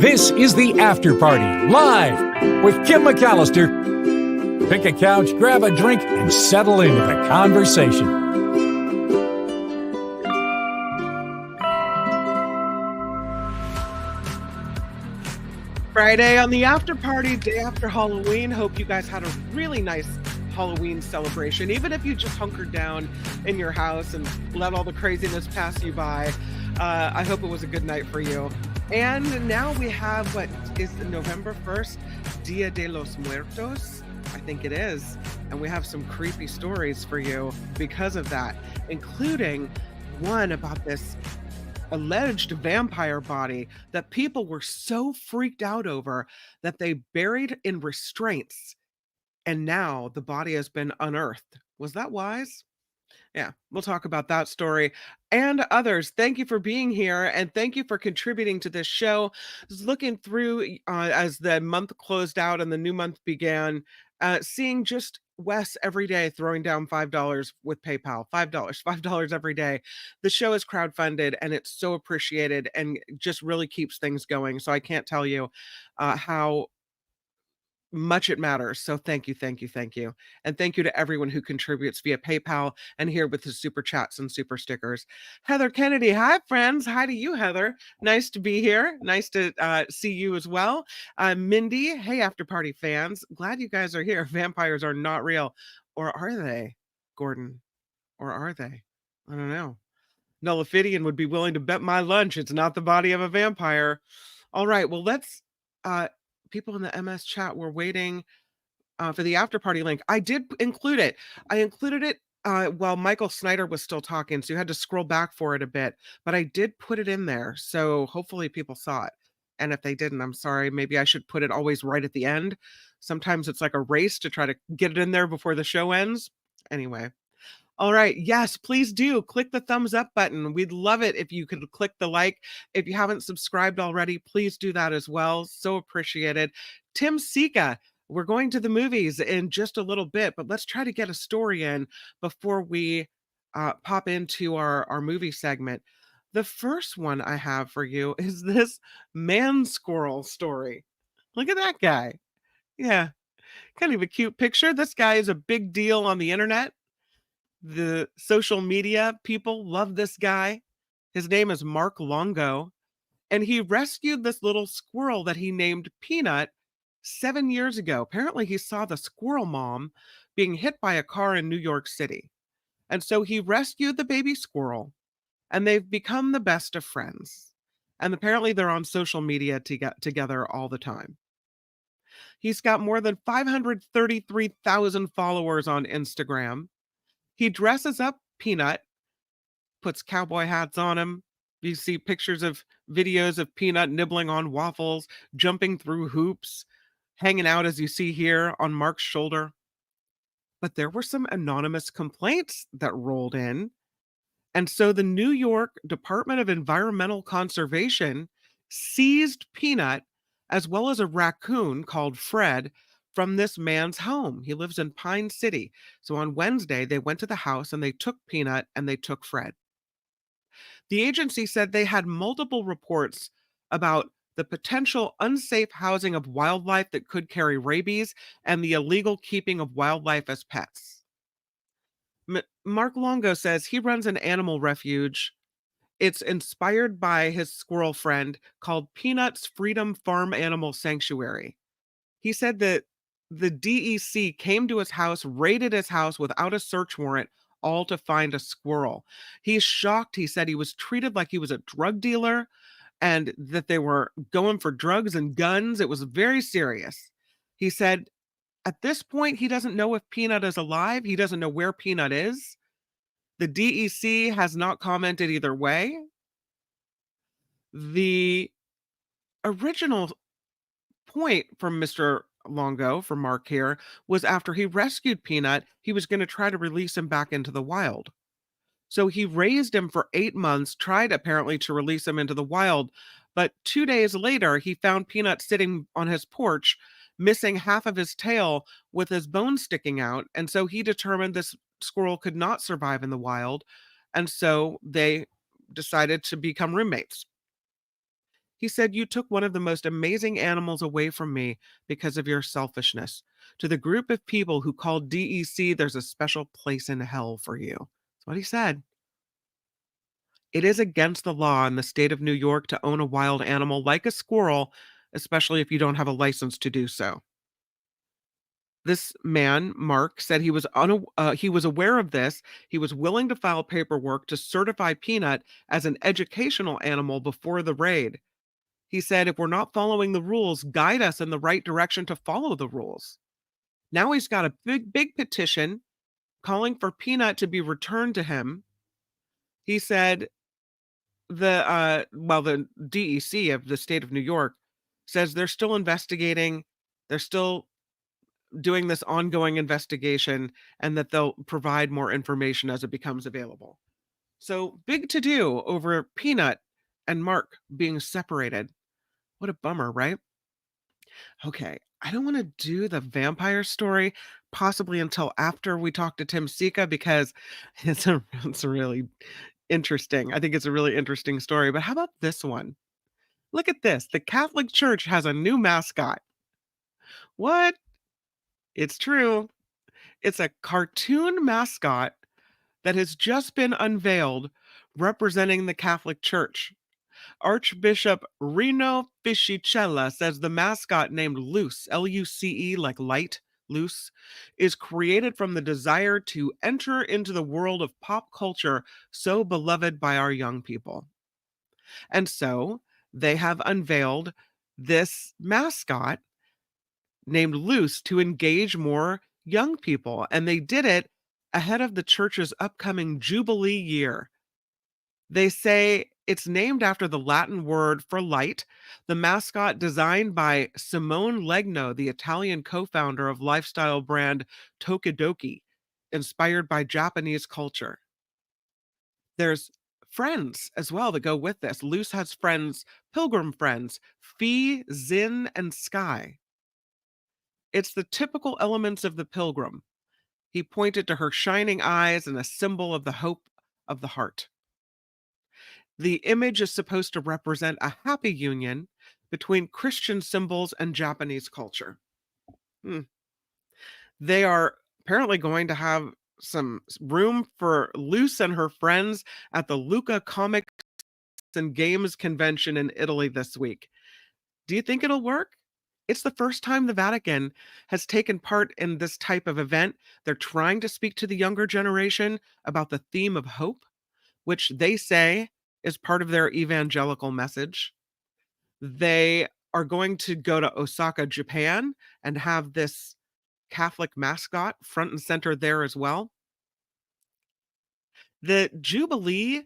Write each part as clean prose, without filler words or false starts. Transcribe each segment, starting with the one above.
This is the After Party, live with Kim McAllister. Pick a couch, grab a drink, and settle into the conversation. Friday on the After Party, day after Halloween. Hope you guys had a really nice Halloween celebration, even if you just hunkered down in your house and let all the craziness pass you by. I hope it was a good night for you. And now we have what is November 1st, Dia de los Muertos, I think it is. And we have some creepy stories for you because of that, including one about this alleged vampire body that people were so freaked out over that they buried in restraints. And now the body has been unearthed. Was that wise? Yeah, we'll talk about that story and others. Thank you for being here and thank you for contributing to this show. I was looking through as the month closed out and the new month began, seeing just Wes every day throwing down $5 with PayPal. $5 every day. The show is crowdfunded and it's so appreciated and just really keeps things going. So I can't tell you how much it matters. So thank you, thank you, thank you. And thank you to everyone who contributes via PayPal and here with his super chats and super stickers. Heather Kennedy, hi friends. Hi to you, Heather. Nice to be here. Nice to see you as well. Mindy, hey After Party fans. Glad you guys are here. Vampires are not real. Or are they, Gordon? Or are they? I don't know. Nullifidian would be willing to bet my lunch it's not the body of a vampire. All right, well, let's people in the MS chat were waiting for the after party link. I did include it. I included it while Michael Snyder was still talking, so you had to scroll back for it a bit, but I did put it in there, so hopefully people saw it. And if they didn't, I'm sorry. Maybe I should put it always right at the end. Sometimes it's like a race to try to get it in there before the show ends. Anyway. All right. Yes, please do click the thumbs up button. We'd love it if you could click the like. If you haven't subscribed already, please do that as well. So appreciated. Tim Sika, we're going to the movies in just a little bit, but let's try to get a story in before we pop into our movie segment. The first one I have for you is this man squirrel story. Look at that guy. Yeah, kind of a cute picture. This guy is a big deal on the internet. The social media people love this guy. His name is Mark Longo, and he rescued this little squirrel that he named Peanut 7 years ago. Apparently, he saw the squirrel mom being hit by a car in New York City. And so he rescued the baby squirrel, and they've become the best of friends. And apparently, they're on social media together all the time. He's got more than 533,000 followers on Instagram. He dresses up Peanut, puts cowboy hats on him. You see pictures of videos of Peanut nibbling on waffles, jumping through hoops, hanging out as you see here on Mark's shoulder. But there were some anonymous complaints that rolled in. And so the New York Department of Environmental Conservation seized Peanut as well as a raccoon called Fred from this man's home. He lives in Pine City. So on Wednesday, they went to the house and they took Peanut and they took Fred. The agency said they had multiple reports about the potential unsafe housing of wildlife that could carry rabies and the illegal keeping of wildlife as pets. Mark Longo says he runs an animal refuge. It's inspired by his squirrel friend called Peanut's Freedom Farm Animal Sanctuary. He said that the DEC came to his house, raided his house without a search warrant, all to find a squirrel. He's shocked. He said he was treated like he was a drug dealer and that they were going for drugs and guns. It was very serious. He said at this point, he doesn't know if Peanut is alive. He doesn't know where Peanut is. The DEC has not commented either way. The original point from Mr. Longo, from Mark here, was after he rescued Peanut, he was going to try to release him back into the wild. So he raised him for 8 months, tried apparently to release him into the wild, but 2 days later, he found Peanut sitting on his porch, missing half of his tail with his bone sticking out. And so he determined this squirrel could not survive in the wild. And so they decided to become roommates. He said, "You took one of the most amazing animals away from me because of your selfishness. To the group of people who call DEC, there's a special place in hell for you." That's what he said. It is against the law in the state of New York to own a wild animal like a squirrel, especially if you don't have a license to do so. This man, Mark, said he was aware of this. He was willing to file paperwork to certify Peanut as an educational animal before the raid. He said, "If we're not following the rules, guide us in the right direction to follow the rules." Now he's got a big petition calling for Peanut to be returned to him. He said the DEC of the state of New York says they're still investigating. They're still doing this ongoing investigation, and that they'll provide more information as it becomes available. So big to do over Peanut and Mark being separated. What a bummer, right? Okay, I don't want to do the vampire story possibly until after we talk to Tim Sika, because it's a really interesting. I think it's a really interesting story. But how about this one? Look at this. The Catholic Church has a new mascot. What? It's true. It's a cartoon mascot that has just been unveiled representing the Catholic Church. Archbishop Reno Fisichella says the mascot, named Luce, Luce, like light, Luce, is created from the desire to enter into the world of pop culture so beloved by our young people. And so they have unveiled this mascot named Luce to engage more young people. And they did it ahead of the church's upcoming Jubilee year. They say it's named after the Latin word for light. The mascot, designed by Simone Legno, the Italian co-founder of lifestyle brand Tokidoki, inspired by Japanese culture. There's friends as well that go with this. Luce has friends, pilgrim friends, Fee, Zin, and Sky. It's the typical elements of the pilgrim. He pointed to her shining eyes and a symbol of the hope of the heart. The image is supposed to represent a happy union between Christian symbols and Japanese culture. They are apparently going to have some room for Luce and her friends at the Lucca Comics and Games Convention in Italy this week. Do you think it'll work? It's the first time the Vatican has taken part in this type of event. They're trying to speak to the younger generation about the theme of hope, which they say is part of their evangelical message. They are going to go to Osaka, Japan, and have this Catholic mascot front and center there as well. The Jubilee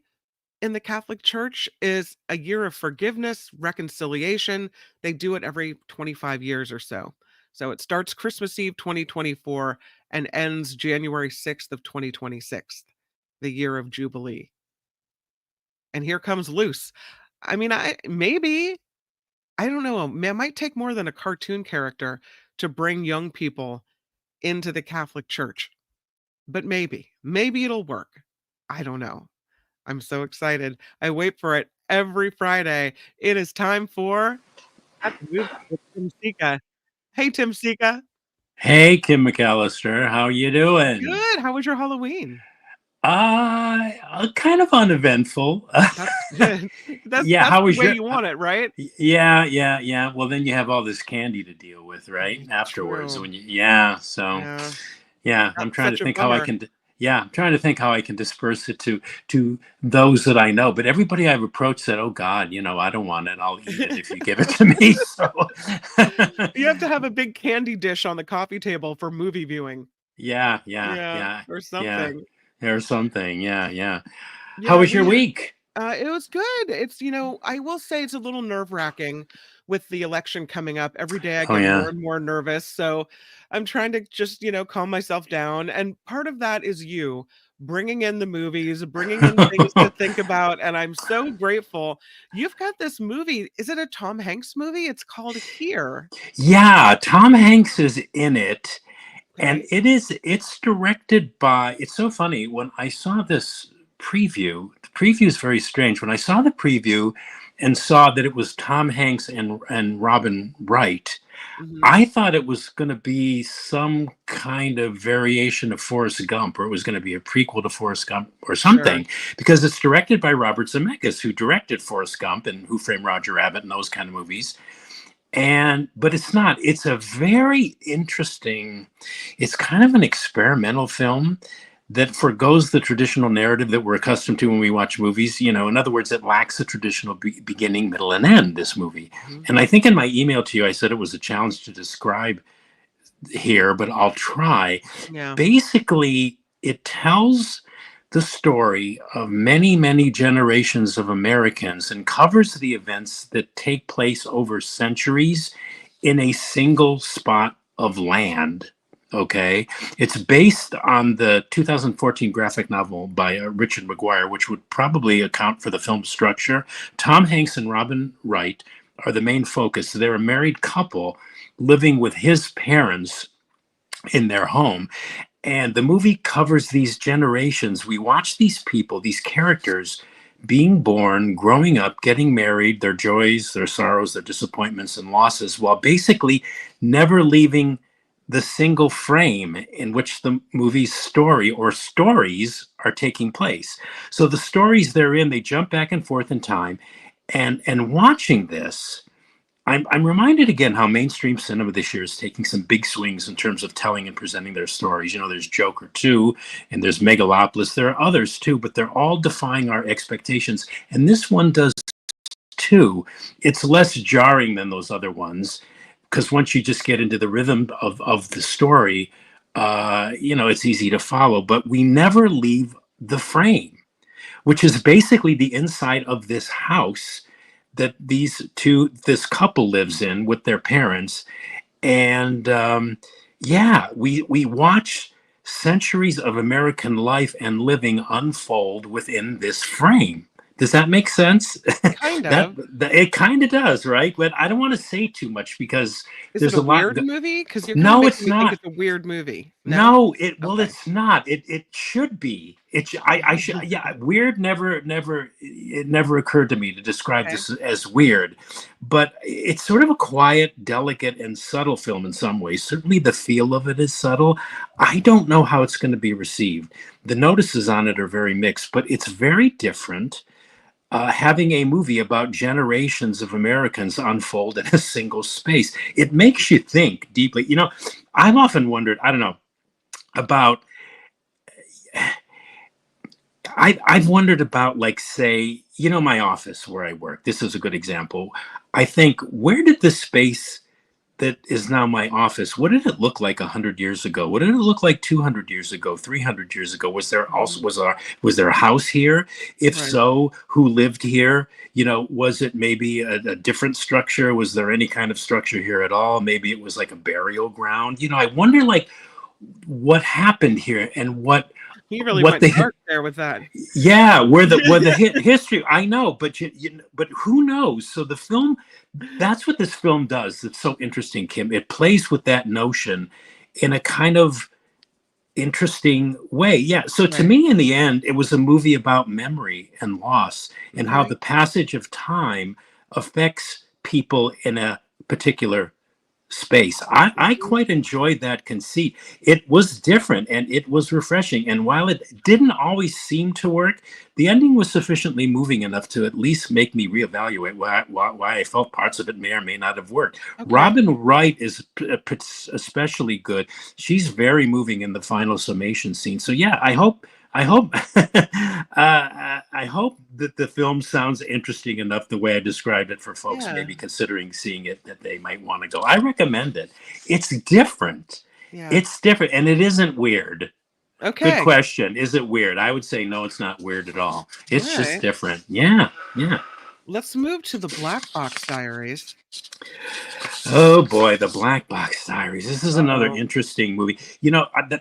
in the Catholic Church is a year of forgiveness, reconciliation. They do it every 25 years or so. So it starts Christmas Eve 2024 and ends January 6th of 2026, the year of Jubilee. And here comes Luce. I mean, I don't know. It might take more than a cartoon character to bring young people into the Catholic Church. But maybe it'll work. I don't know. I'm so excited. I wait for it every Friday. It is time for At the Movie with Tim Sika. Hey, Tim Sika. Hey, Kim McAllister, how you doing? Good. How was your Halloween? Kind of uneventful. That's good. That's Yeah, how the was way your? you want it, right? Yeah. Well, then you have all this candy to deal with, right? Afterwards, True. when yeah. So Yeah. yeah, I'm That's trying to such a think how I bummer. can. Yeah, I'm trying to think how I can disperse it to those that I know. But everybody I've approached said, "Oh God, I don't want it. I'll eat it if you give it to me." So You have to have a big candy dish on the coffee table for movie viewing. yeah, Or yeah. something. There's something. Yeah. How Yeah, was your week? it was good. It's, I will say it's a little nerve-wracking with the election coming up. Every day I Oh get more yeah. and more nervous. So I'm trying to just, calm myself down. And part of that is you bringing in the movies, bringing in things to think about. And I'm so grateful. You've got this movie. Is it a Tom Hanks movie? It's called Here. Yeah, Tom Hanks is in it, and Okay. it's directed by, it's so funny when I saw this preview. The preview is very strange. When I saw the preview and saw that it was Tom Hanks and Robin Wright, Mhm. I thought it was going to be some kind of variation of Forrest Gump, or it was going to be a prequel to Forrest Gump or Sure. something, because it's directed by Robert Zemeckis, who directed Forrest Gump and Who Framed Roger Rabbit and those kind of movies. But it's not. It's a very interesting, it's kind of an experimental film that forgoes the traditional narrative that we're accustomed to when we watch movies. In other words, it lacks a traditional beginning, middle, and end, this movie. Mhm. And I think in my email to you, I said it was a challenge to describe here, but I'll try. Yeah. Basically, it tells the story of many, many generations of Americans and covers the events that take place over centuries in a single spot of land. Okay. It's based on the 2014 graphic novel by Richard Maguire, which would probably account for the film's structure. Tom Hanks and Robin Wright are the main focus. They're a married couple living with his parents in their home. And the movie covers these generations. We watch these people, these characters being born, growing up, getting married, their joys, their sorrows, their disappointments and losses, while basically never leaving the single frame in which the movie's story or stories are taking place. So the stories they're in, they jump back and forth in time. And watching this, I'm reminded again how mainstream cinema this year is taking some big swings in terms of telling and presenting their stories. There's Joker 2 and there's Megalopolis. There are others too, but they're all defying our expectations. And this one does too. It's less jarring than those other ones because once you just get into the rhythm of the story, it's easy to follow. But we never leave the frame, which is basically the inside of this house that this couple lives in with their parents. And we watch centuries of American life and living unfold within this frame. Does that make sense? Kind that, of. that it kind of does, right? But I don't want to say too much because Is it there's a a lot. weird movie? Because you're kind of No, making it's me think not. it's a weird movie. No? No, Okay. it's not. It should be. I should. Yeah, weird it never occurred to me to describe Okay. this as weird, but it's sort of a quiet, delicate, and subtle film in some ways. Certainly, the feel of it is subtle. I don't know how it's going to be received. The notices on it are very mixed, but it's very different. Having a movie about generations of Americans unfold in a single space, it makes you think deeply. I've often wondered. I don't know about I've wondered about, like, say, my office where I work. This is a good example. I think, where did the space that is now my office, what did it look like 100 years ago? What did it look like 200 years ago, 300 years ago? Was there also Mhm. was there a house here? If Right. so, who lived here? Was it maybe a different structure? Was there any kind of structure here at all? Maybe it was like a burial ground. I wonder, like, what happened here and You really what went the dark there with that. yeah, where the history. I know, but but who knows? So the film, that's what this film does. It's so interesting, Kim. It plays with that notion in a kind of interesting way. Yeah. So to Right. me, in the end, it was a movie about memory and loss and how Okay. the passage of time affects people in a particular space. I Mhm. quite enjoyed that conceit. It was different and it was refreshing. And while it didn't always seem to work, the ending was sufficiently moving enough to at least make me reevaluate why I felt parts of it may or may not have worked. Okay. Robin Wright is especially good. She's very moving in the final summation scene. So yeah, I hope I hope that the film sounds interesting enough the way I described it for folks Yeah. maybe considering seeing it that they might want to go. I recommend it. It's different. Yeah. It's different and it isn't weird. Good Okay. question. Is it weird? I would say no, it's not weird at all. All It's just right. different. Yeah. Yeah. Let's move to the Black Box Diaries. Oh boy, the Black Box Diaries. This is another Uh-oh. interesting movie.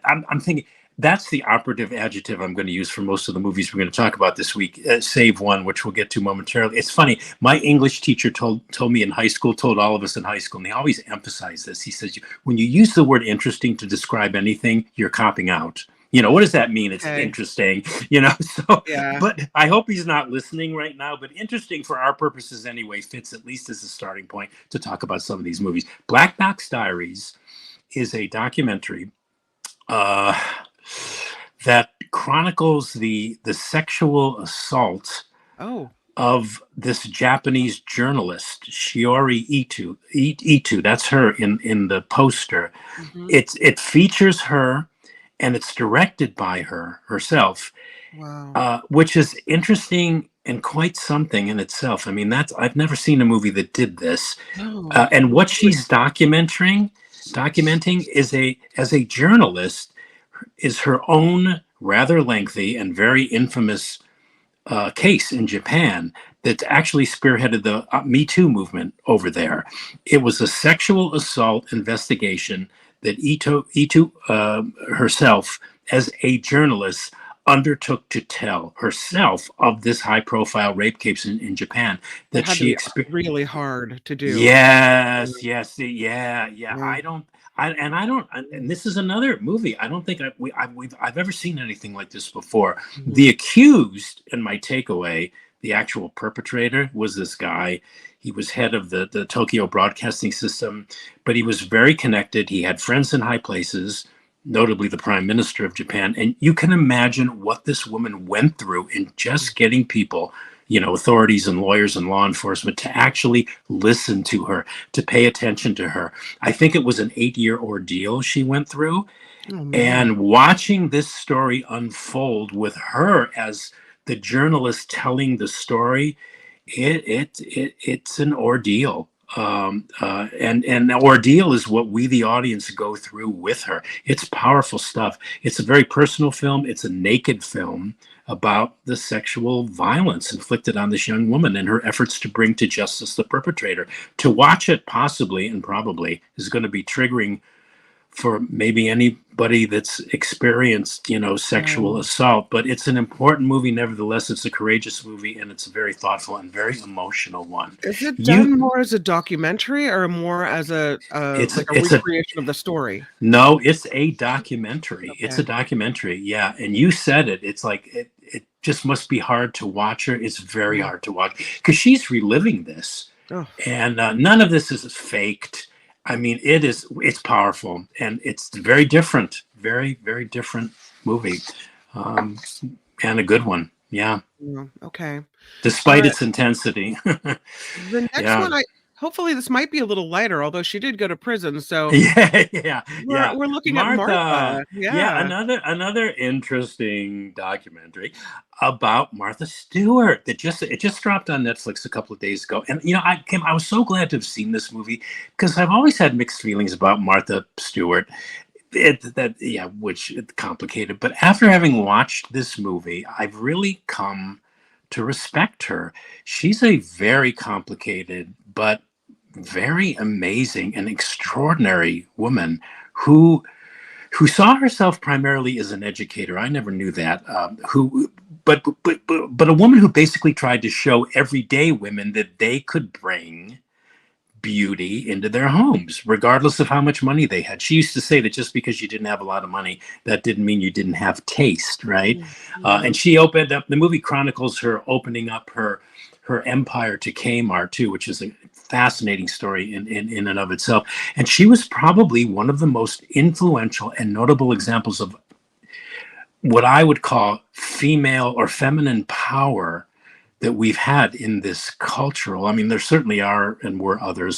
I'm thinking that's the operative adjective I'm going to use for most of the movies we're going to talk about this week, save one, which we'll get to momentarily. It's funny. My English teacher told me in high school, told all of us in high school, and they always emphasize this. He says, when you use the word interesting to describe anything, you're copping out. What does that mean? It's Okay. interesting, So, Yeah. but I hope he's not listening right now. But interesting for our purposes anyway, fits at least as a starting point to talk about some of these movies. Black Box Diaries is a documentary uh, that chronicles the sexual assault Oh. of this Japanese journalist, Shiori Itu. That's her in the poster. Hmm. It features her, and it's directed by her herself, Wow. which is interesting and quite something in itself. I mean, I've never seen a movie that did this. Oh. And what she's documenting is as a journalist, is her own rather lengthy and very infamous case in Japan that actually spearheaded the Me Too movement over there. It was a sexual assault investigation that Ito herself, as a journalist, undertook to tell herself of this high-profile rape case in Japan That that had to she be experienced. really hard to do. Yes, yes, yeah. Yeah. And this is another movie. I don't think I've ever seen anything like this before. Mhm. The accused, and my takeaway, the actual perpetrator, was this guy. He was head of the Tokyo Broadcasting System, but he was very connected. He had friends in high places, notably the Prime Minister of Japan. And you can imagine what this woman went through in just getting people, authorities and lawyers and law enforcement, to actually listen to her, to pay attention to her. I think it was an 8-year ordeal she went through. Oh man. And watching this story unfold with her as the journalist telling the story, it's an ordeal. And the ordeal is what we, the audience, go through with her. It's powerful stuff. It's a very personal film. It's a naked film about the sexual violence inflicted on this young woman and her efforts to bring to justice the perpetrator. To watch it possibly and probably is going to be triggering for maybe anybody that's experienced, sexual Wow. assault. But it's an important movie nevertheless. It's a courageous movie, and it's a very thoughtful and very emotional one. Is it You done more as a documentary or more as a it's like a it's a recreation of the story? No, it's a documentary. It's a Okay. documentary. Yeah, and you said it. It's like it just must be hard to watch her. It's very Mm. hard to watch because she's reliving this, Oh, and none of this is faked. I mean, it's powerful, and it's very different, very, very different movie, um, and a good one. Yeah, yeah, okay. despite Uh, its intensity. the next Yeah, one, hopefully this might be a little lighter, although she did go to prison, so yeah. we're looking at Martha. Martha. Yeah, Yeah. another interesting documentary about Martha Stewart that just dropped on Netflix a couple of days ago. And I was so glad to have seen this movie because I've always had mixed feelings about Martha Stewart. Which it's complicated. But after having watched this movie, I've really come to respect her. She's a very complicated but very amazing and extraordinary woman who saw herself primarily as an educator. I never knew that. But a woman who basically tried to show everyday women that they could bring beauty into their homes, regardless of how much money they had. She used to say that just because you didn't have a lot of money, that didn't mean you didn't have taste, right? Mm, yeah. And she opened up. The movie chronicles her opening up her empire to Kmart too, which is a fascinating story in and of itself. And she was probably one of the most influential and notable examples of what I would call female or feminine power that we've had in this cultural. I mean, there certainly are and were other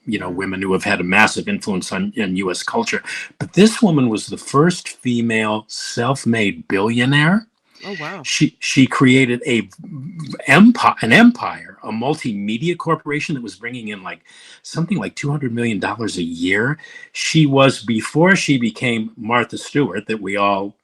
Yeah. women who have had a massive influence in U.S. culture, but this woman was the first female self-made billionaire. Oh, wow. She created an empire, a multimedia corporation that was bringing in something like $200 million a year. She was, before she became Martha Stewart, that we all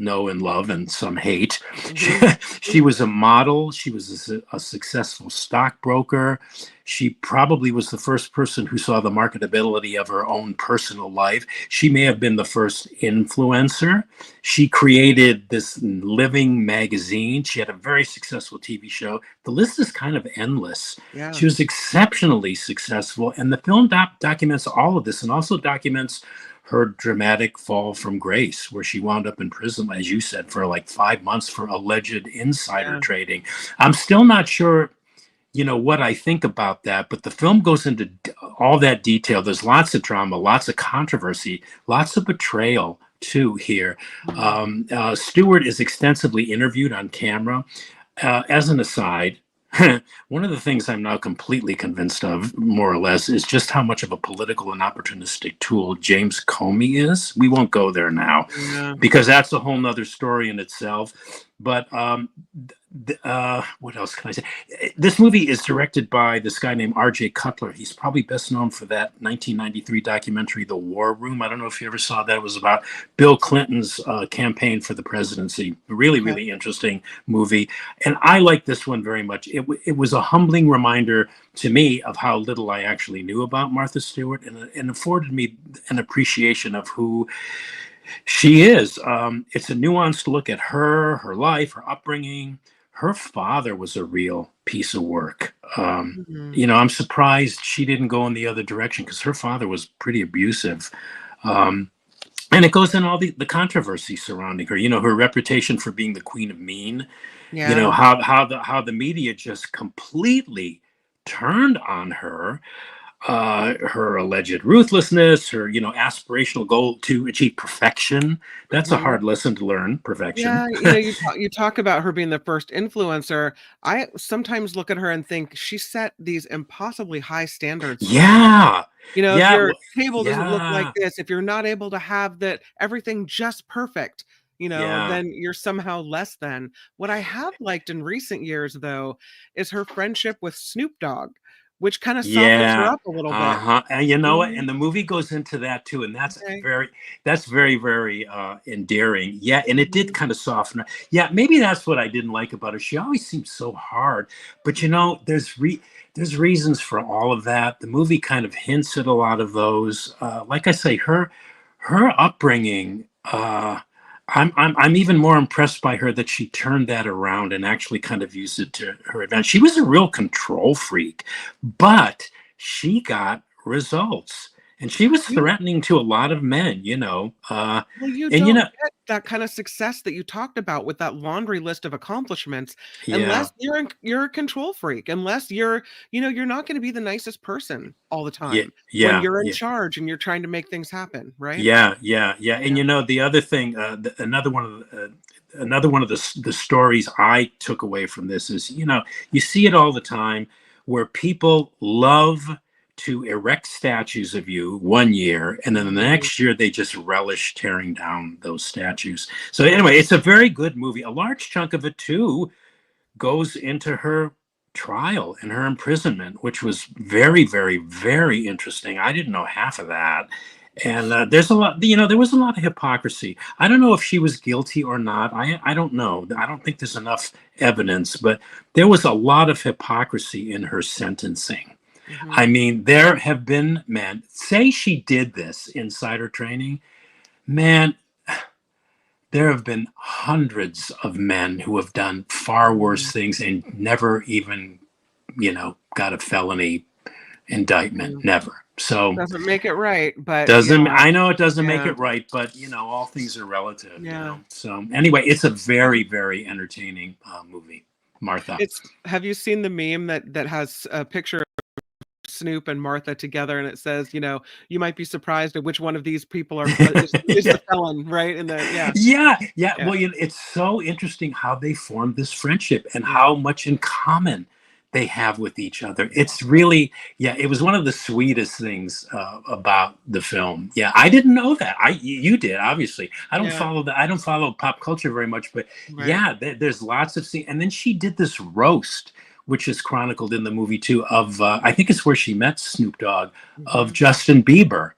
know and love and some hate. She, Mhm. she was a model. She was a successful stockbroker. She probably was the first person who saw the marketability of her own personal life. She may have been the first influencer. She created this living magazine. She had a very successful TV show. The list is kind of endless. Yeah. She was exceptionally successful, and the film documents all of this and also documents her dramatic fall from grace, where she wound up in prison, as you said, for like 5 months for alleged insider Yeah. trading. I'm still not sure, what I think about that, but the film goes into all that detail. There's lots of drama, lots of controversy, lots of betrayal too here. Mhm. Stewart is extensively interviewed on camera. As an aside, one of the things I'm now completely convinced of, more or less, is just how much of a political and opportunistic tool James Comey is. We won't go there now Yeah. because that's a whole nother story in itself. But what else can I say? This movie is directed by this guy named R.J. Cutler. He's probably best known for that 1993 documentary, The War Room. I don't know if you ever saw that. It was about Bill Clinton's campaign for the presidency. Really, Okay. really interesting movie. And I like this one very much. It was a humbling reminder to me of how little I actually knew about Martha Stewart, and afforded me an appreciation of who she is. It's a nuanced look at her life, her upbringing. Her father was a real piece of work. Mhm. I'm surprised she didn't go in the other direction because her father was pretty abusive. Um, and it goes in all the controversy surrounding her. Her reputation for being the queen of mean. Yeah. How the media just completely turned on her, her alleged ruthlessness, her aspirational goal to achieve perfection. That's a Mhm. hard lesson to learn, perfection. Yeah, you talk about her being the first influencer. I sometimes look at her and think she set these impossibly high standards for herself. Yeah, If yeah, your table doesn't look like yeah, this, if you're not able to have that everything just perfect, yeah, then you're somehow less than. What I have liked in recent years, though, is her friendship with Snoop Dogg, which kind of softens her yeah. up a little bit. Uh-huh. And you know what? Mhm. And the movie goes into that too, and Okay. that's very, very endearing. Yeah, and it did Mhm. kind of soften her. Yeah, maybe that's what I didn't like about her. She always seemed so hard, but Mhm. there's reasons for all of that. The movie kind of hints at a lot of those. Like I say, her upbringing. I'm even more impressed by her that she turned that around and actually kind of used it to her advantage. She was a real control freak, but she got results, and she was You threatening to a lot of men. Well, you And don't get that kind of success that you talked about with that laundry list of accomplishments yeah, unless you're a control freak, unless you're not gonna be the nicest person all the yeah, time when yeah, you're in yeah. charge and you're trying to make things happen, right? Yeah, yeah, yeah. And Yeah. the other thing, another one of the stories I took away from this is, you see it all the time where people love to erect statues of you one year, and then the Mhm. next year they just relish tearing down those statues. So anyway, it's a very good movie. A large chunk of it too goes into her trial and her imprisonment, which was very, very, very interesting. I didn't know half of that. And there's a lot, there was a lot of hypocrisy. I don't know if she was guilty or not. I don't know. I don't think there's enough evidence, but there was a lot of hypocrisy in her sentencing. I Mhm. mean, there have been men say she did this insider training. Man, there have been hundreds of men who have done far worse Mhm. things and never even, got a felony indictment. Mhm. Never. So Doesn't make it right, but doesn't yeah, I know it doesn't make yeah, it right, but all things are relative. yeah. So anyway, it's a very, very entertaining movie. Martha. It's Have you seen the meme that has a picture Snoop and Martha together, and it says, "You might be surprised at which one of these people is Yeah. the felon," right? And the yeah, Yeah, yeah. yeah, Well, it's so interesting how they formed this friendship and yeah, how much in common they have with each other. yeah, It's really, yeah, it was one of the sweetest things about the film. Yeah, I didn't know that. You did, obviously. yeah, I don't follow pop culture very much, but right. yeah, there's lots of scenes. And then she did this roast, which is chronicled in the movie too, of I think it's where she met Snoop Dogg, of Mhm, Justin Bieber,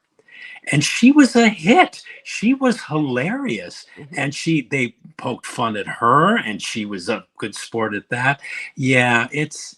and she was a hit. She was hilarious, mhm. and they poked fun at her, and she was a good sport at that. Yeah, it's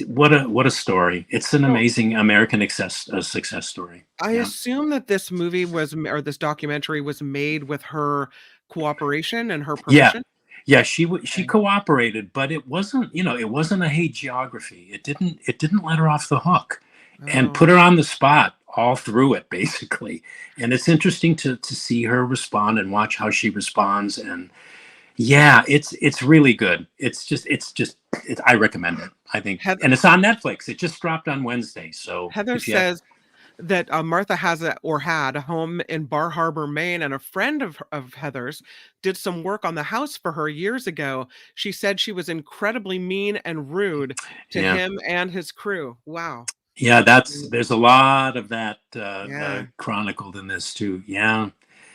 what a story. It's an So, amazing American success story. I Yeah, assume that this movie or this documentary was made with her cooperation and her yeah, permission? yeah. She Okay. cooperated, but it wasn't a hate geography. It didn't let her off the hook, and Oh, put her on the spot all through it, basically. And it's interesting to see her respond and watch how she responds. And yeah, it's really good. I recommend it. I think, Heather, and it's on Netflix. It just dropped on Wednesday. So Heather if you have, says that Martha has had a home in Bar Harbor, Maine, and a friend of Heather's did some work on the house for her years ago. She said she was incredibly mean and rude to yeah, him and his crew. Wow. yeah, there's a lot of that Yeah. chronicled in this too. Yeah,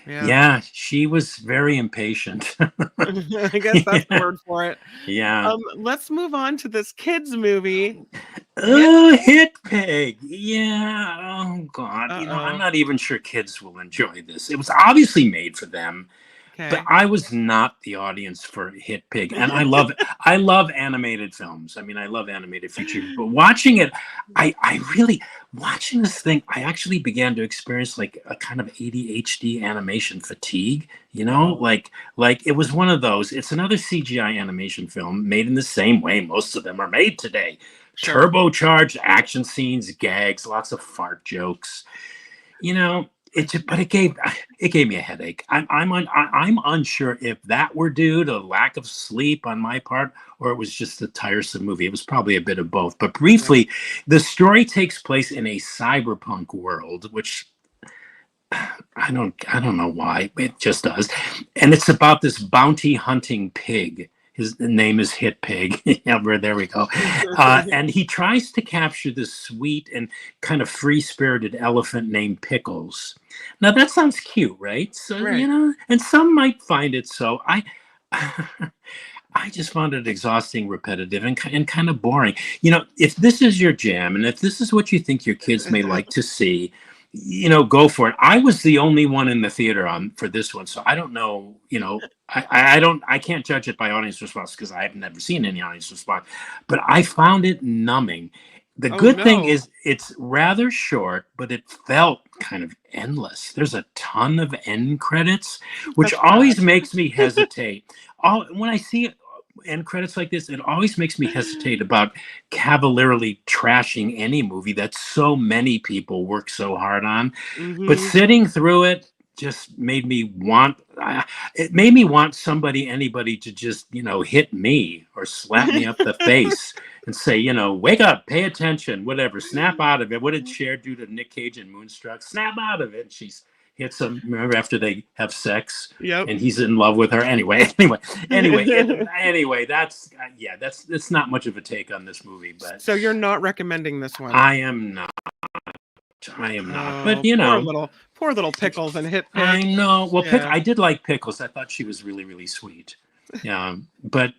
Yeah. yeah, she was very impatient. I guess that's the word for it. Yeah. Let's move on to this kids movie. Hit. Oh, Hit Pig. Yeah. Oh God. I'm Uh-oh. not even sure kids will enjoy this. It was obviously made for them, but Okay. I was not the audience for Hit Pig. And I love animated films. I mean, I love animated features, but watching it, I really watching this thing, I actually began to experience like a kind of ADHD animation fatigue, Uh-oh. like it was one of those. It's another CGI animation film made in the same way most of them are made today. Sure. Turbocharged action scenes, gags, lots of fart jokes. But it gave me a headache. I'm unsure if that were due to lack of sleep on my part, or it was just a tiresome movie. It was probably a bit of both. But Yeah. briefly, the story takes place in a cyberpunk world, which I don't know why. It just does. And it's about this bounty hunting pig. His name is Hit Pig. Yeah, there we go. And he tries to capture this sweet and kind of free-spirited elephant named Pickles. Now that sounds cute, right? So, Right. and some might find it so. I just found it exhausting, repetitive, and kind of boring. If this is your jam, and if this is what you think your kids may like to see, go for it. I was the only one in the theater for this one, so I don't know. I can't judge it by audience response because I have never seen any audience response. But I found it numbing. The Oh good thing no. is it's rather short, but it felt kind of endless. There's a ton of end credits, which That's bad. always makes me hesitate. When I see end credits like this, it always makes me hesitate about cavalierly trashing any movie that so many people work so hard on. But Hmm. sitting through it just made me want anybody to just hit me or slap me up the face and say, wake up, pay attention, whatever, snap out of it. What did Cher do to Nick Cage in Moonstruck? Snap out of it. And she's hits him, remember, after they have sex Yep. and he's in love with her. Anyway, that's not much of a take on this movie, but So you're not recommending this one? I am not. But Poor little Pickles and Hit Pig. I know. Well, Yeah. I did like Pickles. I thought she was really, really sweet. Yeah, but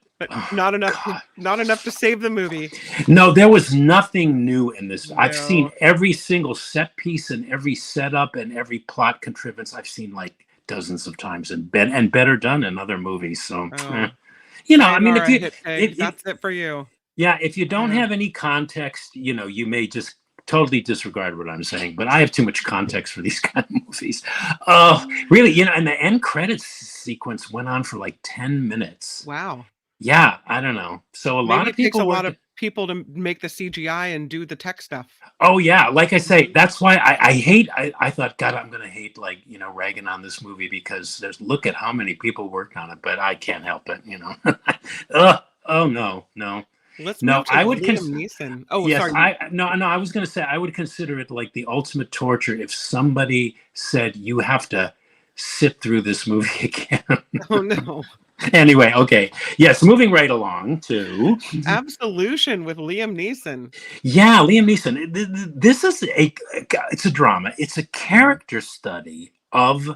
not enough to save the movie. No, there was nothing new in this. No. I've seen every single set piece and every setup and every plot contrivance. I've seen like dozens of times and better done in other movies. So, I mean, if that's it for you. Yeah, if you don't have any context, you may just totally disregard what I'm saying. But I have too much context for these kind of movies. Oh, really? And the end credits sequence went on for like 10 minutes. Wow. Yeah, I don't know. So Maybe it takes a lot of people to make the CGI and do the tech stuff. Oh yeah, like I say, that's why I thought, God, I'm gonna hate ragging on this movie because look at how many people worked on it, but I can't help it, Oh no. Let's move to Liam Neeson. Oh, yes, sorry. I was gonna say I would consider it like the ultimate torture if somebody said you have to sit through this movie again. Oh no. Anyway, okay. Yes, moving right along to Absolution with Liam Neeson. Yeah, Liam Neeson. This is it's a drama. It's a character study of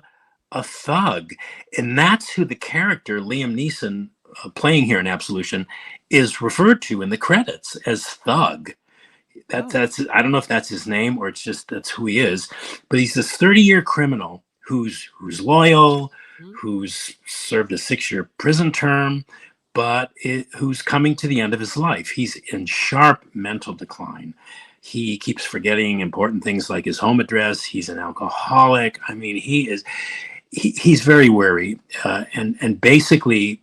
a thug. And that's who the character Liam Neeson playing here in Absolution is referred to in the credits as Thug. That's I don't know if that's his name or it's just that's who he is, but he's this 30-year criminal who's loyal, who's served a 6-year prison term, but who's coming to the end of his life. He's in sharp mental decline. He keeps forgetting important things like his home address. He's an alcoholic. I mean, he's very wary. And basically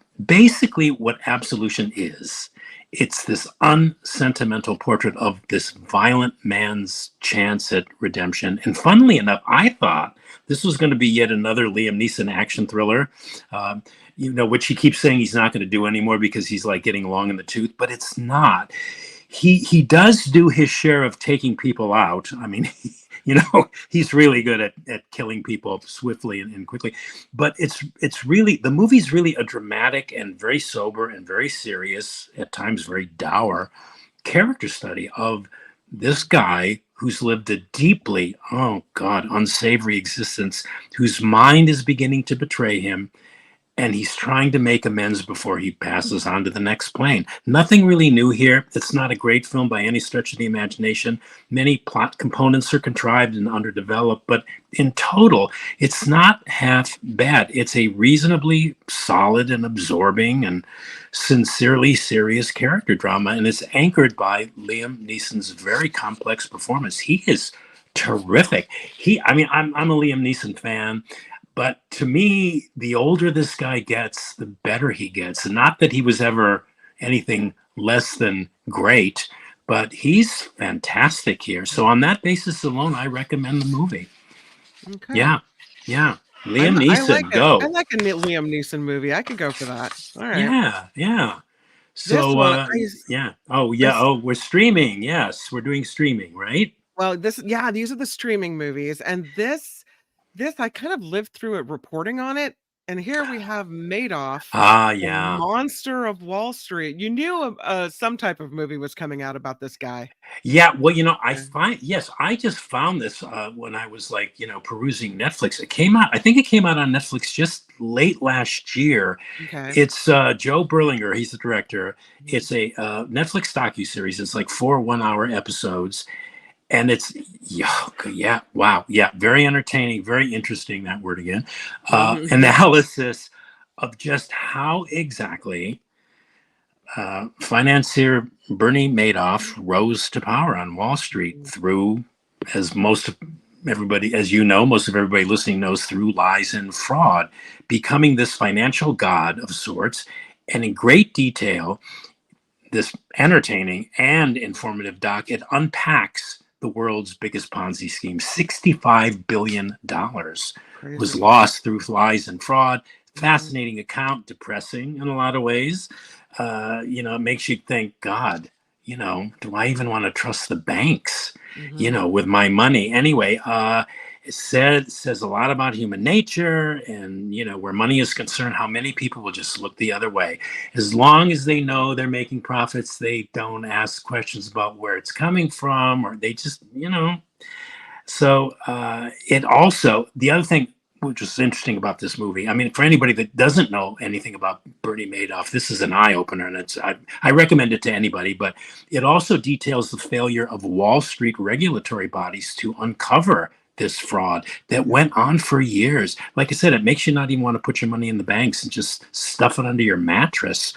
what Absolution is It's this unsentimental portrait of this violent man's chance at redemption. And funnily enough, I thought this was going to be yet another Liam Neeson action thriller, um, which he keeps saying he's not going to do anymore because he's like getting long in the tooth, but it's not. He does do his share of taking people out. I mean, he's really good at killing people swiftly and quickly. But it's really, the movie's really a dramatic and very sober and very serious, at times very dour character study of this guy who's lived a deeply, oh God, unsavory existence, whose mind is beginning to betray him, and he's trying to make amends before he passes on to the next plane. Nothing really new here. It's not a great film by any stretch of the imagination. Many plot components are contrived and underdeveloped, but in total, it's not half bad. It's a reasonably solid and absorbing and sincerely serious character drama, and it's anchored by Liam Neeson's very complex performance. He is terrific. I'm a Liam Neeson fan. But to me, the older this guy gets, the better he gets. And not that he was ever anything less than great, but he's fantastic here. So on that basis alone, I recommend the movie. Okay. Yeah. Liam Neeson, go. I like a Liam Neeson movie. I could go for that. All right. Yeah. This So, one, yeah. Oh, yeah. Oh, we're streaming. Yes, we're doing streaming, right? Well, these are the streaming movies. And this I kind of lived through it reporting on it. And here we have Madoff, the Yeah. monster of Wall Street. You knew some type of movie was coming out about this guy. Yeah, well, I just found this when I was perusing Netflix. I think it came out on Netflix just late last year. Okay. It's Joe Berlinger, he's the director. It's a Netflix docuseries. It's like 4 1-hour episodes. And it's, very entertaining, very interesting, that word again, analysis of just how exactly financier Bernie Madoff rose to power on Wall Street through, most of everybody listening knows, through lies and fraud, becoming this financial god of sorts. And in great detail, this entertaining and informative doc, it unpacks the world's biggest Ponzi scheme. $65 billion was lost through lies and fraud. Fascinating account, depressing in a lot of ways. It makes you think, God, do I even want to trust the banks, with my money? Anyway, it says a lot about human nature and, where money is concerned, how many people will just look the other way. As long as they know they're making profits, they don't ask questions about where it's coming from, or they just, So it also, the other thing which is interesting about this movie, I mean, for anybody that doesn't know anything about Bernie Madoff, this is an eye-opener, and I recommend it to anybody, but it also details the failure of Wall Street regulatory bodies to uncover this fraud that went on for years. Like I said, it makes you not even want to put your money in the banks and just stuff it under your mattress.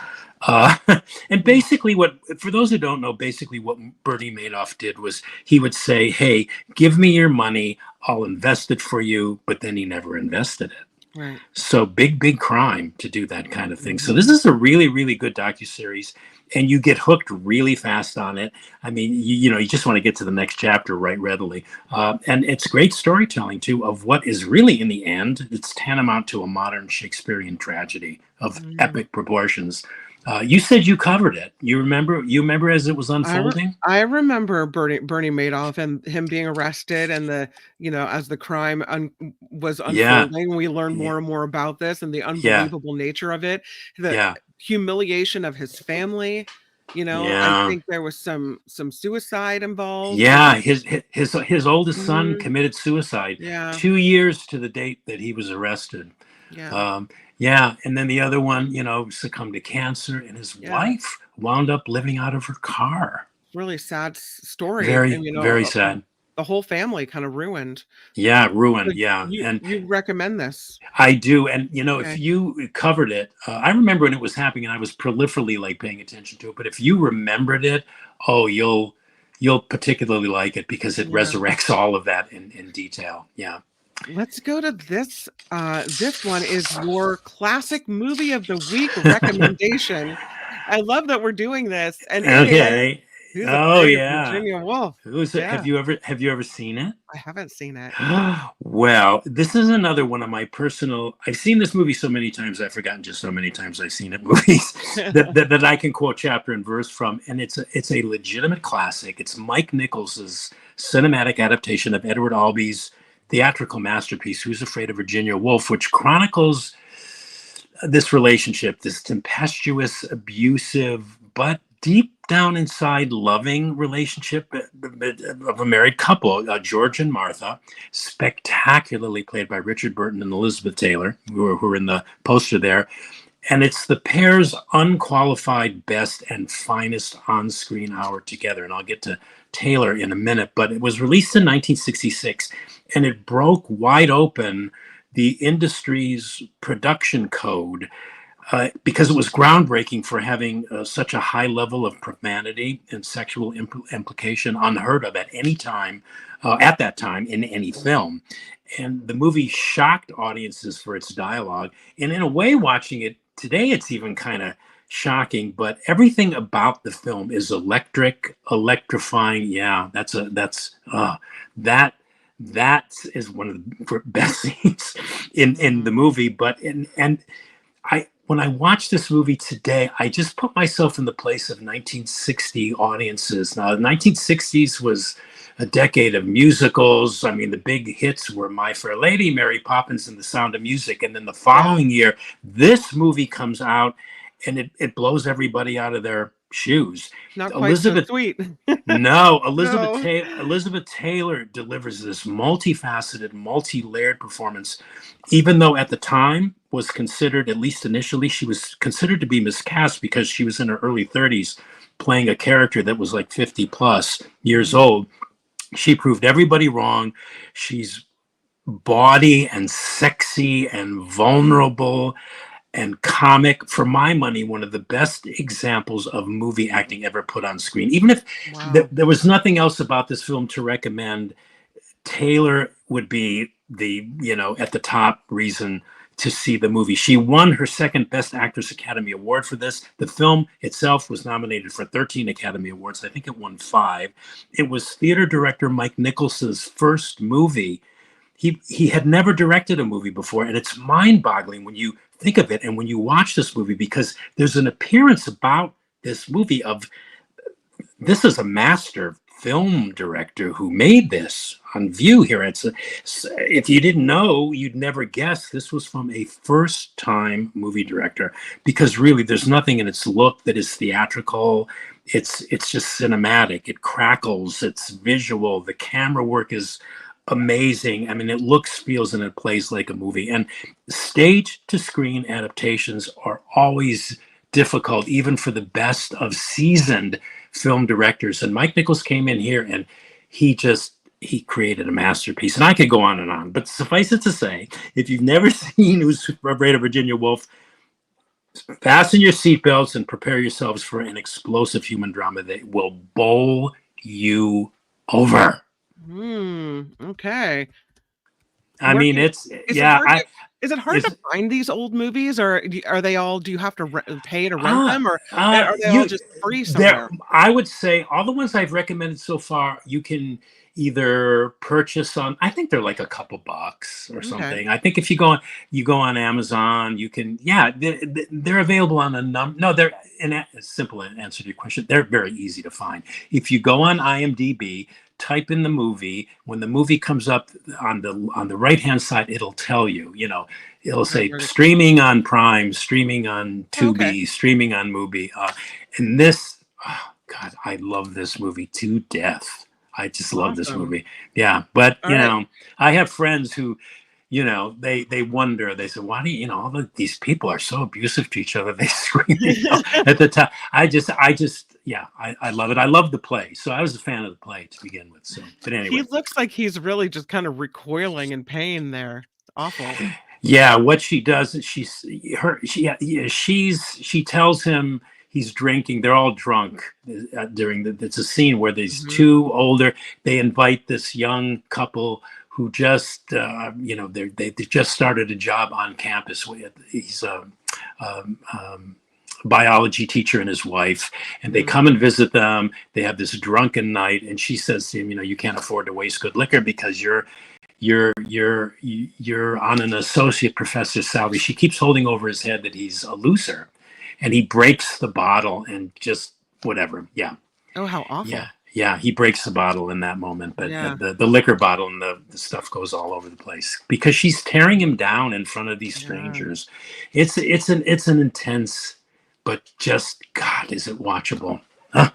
And basically for those who don't know, basically what Bernie Madoff did was he would say, hey, give me your money, I'll invest it for you, but then he never invested it. Right. So big crime to do that kind of thing. So this is a really, really good docuseries, and you get hooked really fast on it. I mean, you just want to get to the next chapter right readily. And it's great storytelling too of what is really, in the end, it's tantamount to a modern Shakespearean tragedy of epic proportions. You said you covered it. You remember as it was unfolding? I remember Bernie Madoff and him being arrested, and as the crime was unfolding, we learned more and more about this and the unbelievable nature of it, the humiliation of his family. I think there was some suicide involved. Yeah, his oldest son committed suicide 2 years to the date that he was arrested. And then the other one, succumbed to cancer, and his wife wound up living out of her car. Really sad story. Very sad. The whole family kind of ruined. Yeah, ruined. So you recommend this? I do, and if you covered it, I remember when it was happening, and I was prolifically paying attention to it. But if you remembered it, you'll particularly like it because it resurrects all of that in detail. Yeah. Let's go to this. This one is your classic movie of the week recommendation. I love that we're doing this. And it is Okay. Who's Oh Afraid of yeah. Virginia Woolf? Who's it? Yeah, Have you ever seen it? I haven't seen it. Well, this is another one of my personal. I've seen this movie so many times, I've forgotten just so many times I've seen it. Movies that I can quote chapter and verse from, and it's a legitimate classic. It's Mike Nichols's cinematic adaptation of Edward Albee's theatrical masterpiece, Who's Afraid of Virginia Woolf, which chronicles this relationship, this tempestuous, abusive, but deep down inside loving relationship of a married couple, George and Martha, spectacularly played by Richard Burton and Elizabeth Taylor, who are in the poster there. And it's the pair's unqualified best and finest on-screen hour together. And I'll get to Taylor in a minute, but it was released in 1966, and it broke wide open the industry's production code because it was groundbreaking for having such a high level of profanity and sexual implication unheard of at any time, at that time in any film. And the movie shocked audiences for its dialogue. And in a way, watching it today, it's even kind of shocking, but everything about the film is electrifying. Yeah, that is one of the best scenes in the movie. But when I watch this movie today, I just put myself in the place of 1960 audiences. Now, the 1960s was a decade of musicals. I mean, the big hits were My Fair Lady, Mary Poppins, and The Sound of Music. And then the following year, this movie comes out, and it blows everybody out of their shoes. Not quite so sweet. No, No. Elizabeth Taylor delivers this multifaceted, multi-layered performance, even though at the time was considered, at least initially, she was considered to be miscast because she was in her early 30s playing a character that was like 50 plus years old. She proved everybody wrong. She's bawdy and sexy and vulnerable and comic. For my money, one of the best examples of movie acting ever put on screen. Even if there was nothing else about this film to recommend, Taylor would be the, at the top reason to see the movie. She won her second Best Actress Academy Award for this. The film itself was nominated for 13 Academy Awards. I think it won 5. It was theater director Mike Nichols's first movie. He had never directed a movie before, and it's mind-boggling when you think of it and when you watch this movie, because there's an appearance about this movie of, this is a master film director who made this on view here. If you didn't know, you'd never guess this was from a first-time movie director, because really there's nothing in its look that is theatrical. It's just cinematic. It crackles. It's visual. The camera work is amazing. I mean, it looks, feels, and it plays like a movie. And stage to screen adaptations are always difficult, even for the best of seasoned film directors. And Mike Nichols came in here and he created a masterpiece. And I could go on and on, but suffice it to say, if you've never seen Who's Afraid of Virginia Woolf, fasten your seatbelts and prepare yourselves for an explosive human drama that will bowl you over. Okay. I mean, is it hard to find these old movies, or are they all, do you have to pay to rent them, or are they all just free somewhere? I would say all the ones I've recommended so far, you can either purchase on, I think they're like a couple bucks or something. I think if you go on Amazon, you can, they're available on they're, in a simple answer to your question, they're very easy to find. If you go on IMDb, type in the movie, when the movie comes up on the right hand side, it'll tell you, it'll say streaming on Prime, streaming on Tubi, streaming on Mubi. And this, oh God, I love this movie to death. I just love this movie. Yeah. But I have friends who, they wonder, they say, why do all of these people are so abusive to each other? They scream at the time. I love it. I love the play. So I was a fan of the play to begin with. So, but anyway. He looks like he's really just kind of recoiling in pain there. It's awful. Yeah. What she does is she tells him he's drinking. They're all drunk it's a scene where these two older, they invite this young couple who just, they just started a job on campus. He's biology teacher and his wife, and they come and visit them. They have this drunken night, and she says to him, you can't afford to waste good liquor because you're on an associate professor's salary. She keeps holding over his head that he's a loser, and he breaks the bottle and just whatever. Yeah. Oh, how awful. Yeah, he breaks the bottle in that moment, but Yeah. the liquor bottle and the stuff goes all over the place because she's tearing him down in front of these strangers. It's an intense, but just God, is it watchable? Love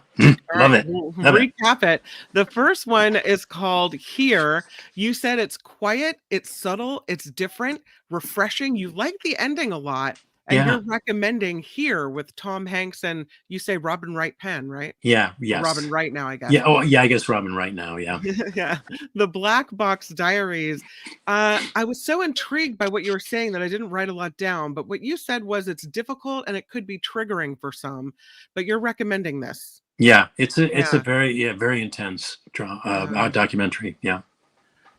it. We'll Love it. recap it. The first one is called Here. You said it's quiet, it's subtle, it's different, refreshing. You like the ending a lot. And you're recommending Here with Tom Hanks and you say Robin Wright Penn, right? Yeah, yes. Robin Wright now, I guess. Yeah, oh yeah, I guess Robin Wright now, yeah. Yeah. The Black Box Diaries. I was so intrigued by what you were saying that I didn't write a lot down, but what you said was it's difficult and it could be triggering for some, but you're recommending this. Yeah, it's a very intense documentary. Yeah.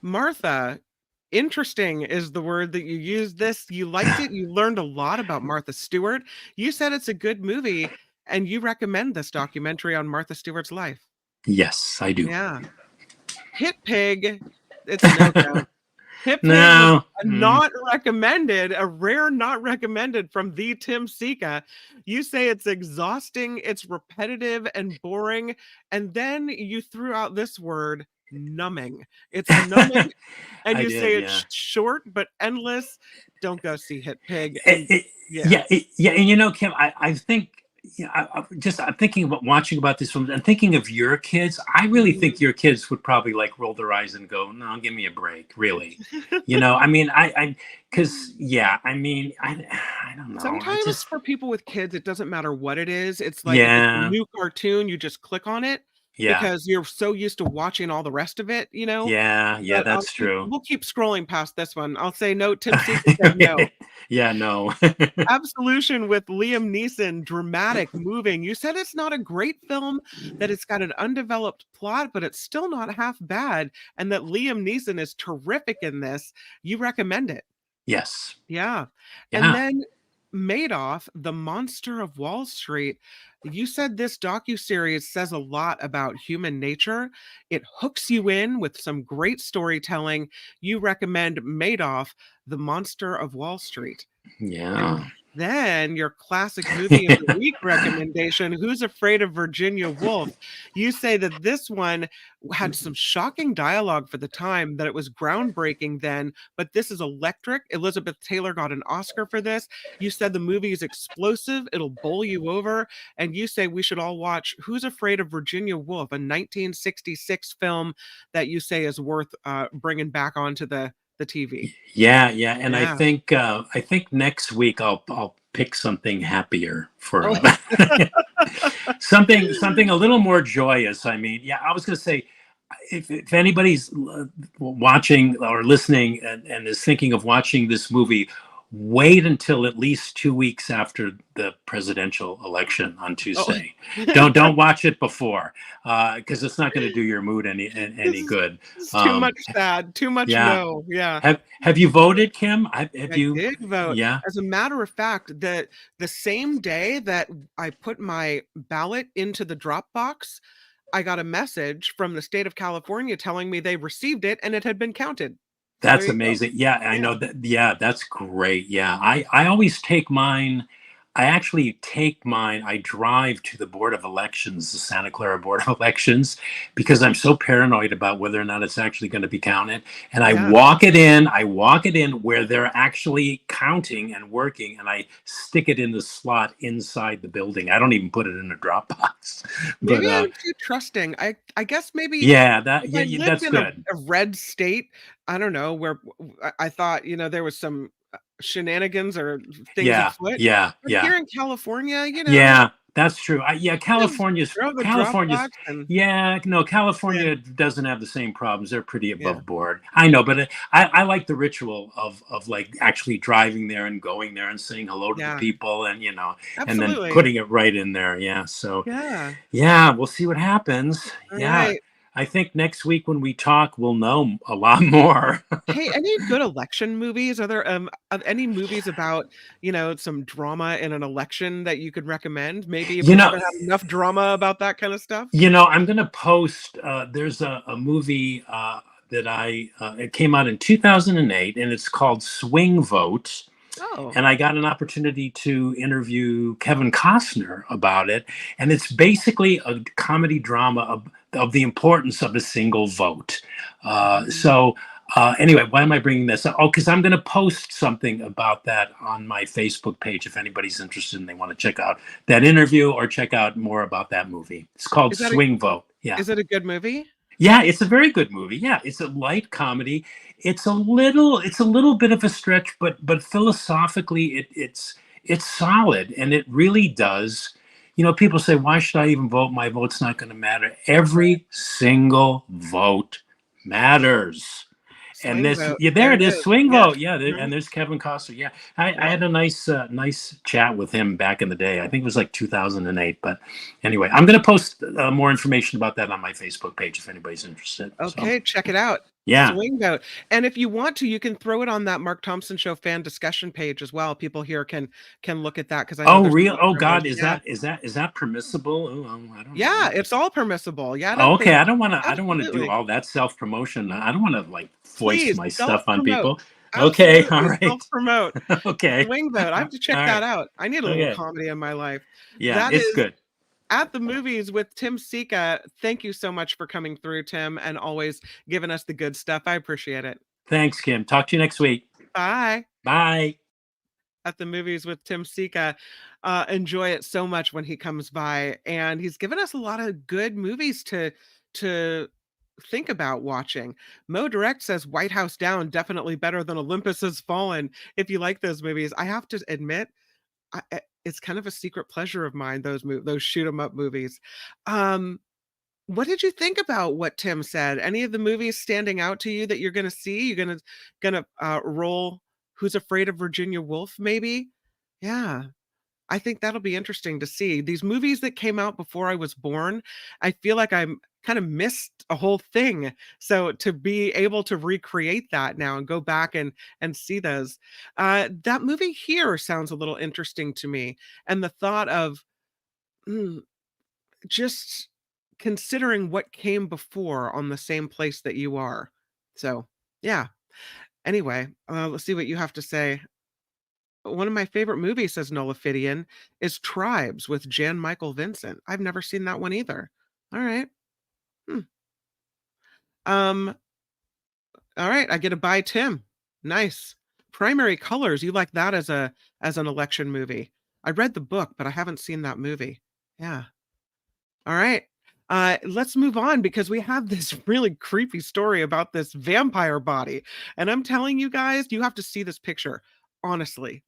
Martha, interesting is the word that you used. This, you liked it. You learned a lot about Martha Stewart. You said it's a good movie, and you recommend this documentary on Martha Stewart's life. Yes, I do. Yeah. Hit Pig, it's a no-go. Hit Pig No. is not recommended, a rare not recommended from the Tim Sika. You say it's exhausting, it's repetitive and boring, and then you threw out this word, numbing. It's numbing, and you say it's short but endless. Don't go see Hit Pig. And, and Kim, I think I'm thinking about watching about this film and thinking of your kids. I really think your kids would probably like roll their eyes and go, "No, give me a break." Really, I mean, I don't know. Sometimes for people with kids, it doesn't matter what it is. It's like if it's a new cartoon, you just click on it. Yeah. Because you're so used to watching all the rest of it, Yeah, But that's true. We'll keep scrolling past this one. I'll say no. Tim Sika said no. Yeah, no. Absolution with Liam Neeson, dramatic, moving. You said it's not a great film, that it's got an undeveloped plot, but it's still not half bad, and that Liam Neeson is terrific in this. You recommend it. Yes. Yeah. And then Madoff, the Monster of Wall Street. You said this docuseries says a lot about human nature. It hooks you in with some great storytelling. You recommend Madoff, the Monster of Wall Street. Yeah. And then your classic movie of the week recommendation, Who's Afraid of Virginia Woolf? You say that this one had some shocking dialogue for the time, that it was groundbreaking then, but this is electric. Elizabeth Taylor got an Oscar for this. You said the movie is explosive. It'll bowl you over. And you say we should all watch Who's Afraid of Virginia Woolf, a 1966 film that you say is worth bringing back onto the TV. Yeah. And I think next week I'll pick something happier for something a little more joyous. I mean, I was going to say, if anybody's watching or listening and is thinking of watching this movie, wait until at least 2 weeks after the presidential election on Tuesday. Don't watch it before, because it's not going to do your mood any good. It's too much sad, too much no. Yeah. Have you voted, Kim? I did vote. Yeah. As a matter of fact, the same day that I put my ballot into the drop box, I got a message from the state of California telling me they received it and it had been counted. That's amazing. Yeah, I know that. Yeah, that's great. Yeah, I always take mine. I actually take mine. I drive to the Board of Elections, the Santa Clara Board of Elections, because I'm so paranoid about whether or not it's actually going to be counted. And I walk it in. I walk it in where they're actually counting and working, and I stick it in the slot inside the building. I don't even put it in a drop box. Maybe I'm too trusting. I guess maybe. That's good. A red state. I don't know, where I thought, there was some shenanigans or things afoot. Yeah. Here in California, Yeah, that's true. California doesn't have the same problems. They're pretty above board. I know, but I like the ritual of like actually driving there and going there and saying hello to the people and and then putting it right in there. Yeah. So we'll see what happens. All right. I think next week when we talk, we'll know a lot more. Hey, any good election movies? Are there any movies about, some drama in an election that you could recommend? Maybe if you we know, haven't had enough drama about that kind of stuff? I'm going to post. There's a movie that it came out in 2008, and it's called Swing Vote. Oh, And I got an opportunity to interview Kevin Costner about it. And it's basically a comedy drama of the importance of a single vote. mhm. Anyway, why am I bringing this up? Oh, because I'm going to post something about that on my Facebook page if anybody's interested and they want to check out that interview or check out more about that movie. It's called Is that a Swing Vote. Yeah. is it a good movie? Yeah, it's a very good movie. Yeah, it's a light comedy. It's a little bit of a stretch, but philosophically it's solid and it really does. People say, why should I even vote? My vote's not going to matter. Right. Every single vote matters. And Swing this, Vote. yeah, there There it it is, is. swing Yes. vote. Yeah, Mhm. and there's Kevin Costner. Yeah, I Yep. had a nice chat with him back in the day. I think it was like 2008. But anyway, I'm going to post more information about that on my Facebook page if anybody's interested. So Okay, check it out. yeah. Swing Vote. And if you want to, you can throw it on that Mark Thompson Show fan discussion page as well. People here can look at that because I know Oh, there's a real? lot of Oh, God, members. is Yeah. that permissible? Oh, I don't Yeah, know. it's all permissible. Yeah, I Oh, don't okay, think I don't want to do absolutely. all that self promotion. I don't want to like foist Please my stuff on self-promote. people. Okay, all Absolutely, right. self-promote. Okay. Swing Vote. I have to check All that right. out. I need a little Okay. comedy in my life. Yeah, That it's is good. At the Movies with Tim Sika. Thank you so much for coming through, Tim, and always giving us the good stuff. I appreciate it. Thanks, Kim. Talk to you next week. Bye. Bye. At the Movies with Tim Sika. Enjoy it so much when he comes by, and he's given us a lot of good movies to think about watching. Mo Direct says White House Down definitely better than Olympus Has Fallen. If you like those movies, I have to admit, it's kind of a secret pleasure of mine. Those shoot 'em up movies. Um, what did you think about what Tim said? Any of the movies standing out to you that you're gonna see? You're gonna roll Who's Afraid of Virginia Woolf, maybe? Yeah. I think that'll be interesting to see. These movies that came out before I was born, I feel like I'm kind of missed a whole thing. So to be able to recreate that now and go back and see those, that movie here sounds a little interesting to me. And the thought of mm, just considering what came before on the same place that you are. So yeah. Anyway, let's see what you have to say. One of my favorite movies, says Nullifidian, is Tribes with Jan Michael Vincent. I've never seen that one either. All right. Hmm. Um, all right, I get a buy Tim. Nice. Primary Colors, you like that as an election movie. I read the book, but I haven't seen that movie. Yeah. All right. Let's move on because we have this really creepy story about this vampire body. And I'm telling you guys, you have to see this picture. Honestly,